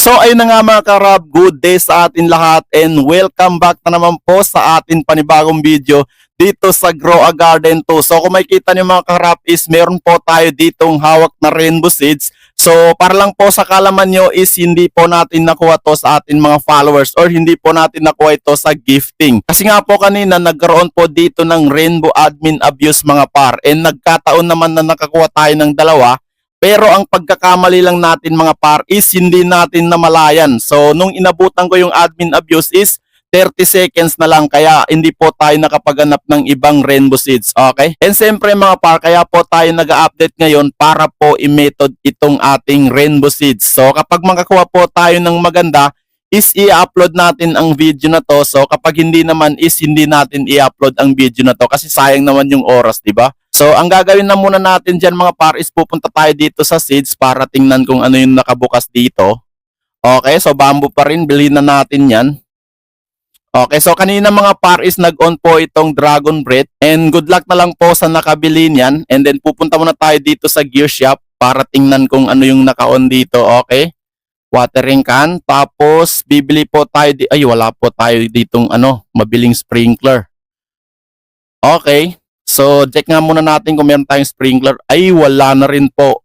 So ayun na nga mga karab, good day sa atin lahat and welcome back na naman po sa atin panibagong video dito sa Grow a Garden 2. So kung makikita niyo mga karab is meron po tayo ditong hawak na rainbow seeds. So para lang po sa kalaman nyo is hindi po natin nakuha to sa ating mga followers or hindi po natin nakuha ito sa gifting. Kasi nga po kanina nagkaroon po dito ng rainbow admin abuse mga par and nagkataon naman na nakakuha tayo ng dalawa. Pero ang pagkakamali lang natin mga par is hindi natin namalayan. So nung inabutan ko yung admin abuse is 30 seconds na lang kaya hindi po tayo nakapaganap ng ibang rainbow seeds. Okay? And siyempre mga par, kaya po tayo nag-update ngayon para po i-method itong ating rainbow seeds. So kapag makakuha po tayo ng maganda is i-upload natin ang video na to. So kapag hindi naman is hindi natin i-upload ang video na to kasi sayang naman yung oras, di ba? So, ang gagawin na muna natin dyan mga par is pupunta tayo dito sa seeds para tingnan kung ano yung nakabukas dito. Okay, so bamboo pa rin, bilhin na natin yan. Okay, so kanina mga par is nag-on po itong dragon breath and good luck na lang po sa nakabili niyan. And then pupunta muna tayo dito sa gear shop para tingnan kung ano yung naka-on dito. Okay, watering can. Tapos bibili po tayo, ay wala po tayo ditong mabiling sprinkler. Okay. So, check nga muna natin kung meron tayong sprinkler. Ay, wala na rin po.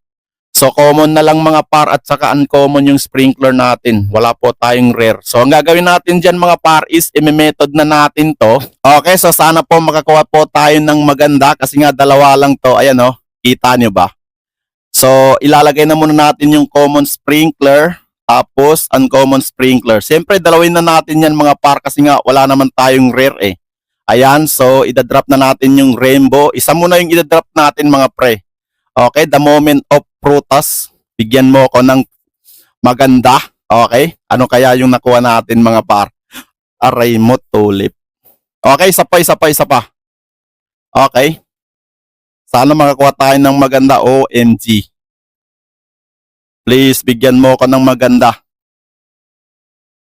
So, common na lang mga par at saka uncommon yung sprinkler natin. Wala po tayong rare. So, ang gagawin natin dyan mga par is i-method na natin to. Okay, so sana po makakuha po tayo ng maganda kasi nga dalawa lang to. Ayan o, kita nyo ba? So, ilalagay na muna natin yung common sprinkler tapos uncommon sprinkler. Siyempre, dalawin na natin yan mga par kasi nga wala naman tayong rare eh. Ayan, so idadrop na natin yung rainbow. Isa muna yung idadrop natin mga pre. Okay, the moment of frutas. Bigyan mo ko ng maganda. Okay, ano kaya yung nakuha natin mga par? Aray mo tulip. Okay, isa pa. Okay. Sana makakuha tayo ng maganda. OMG. Please, bigyan mo ko ng maganda.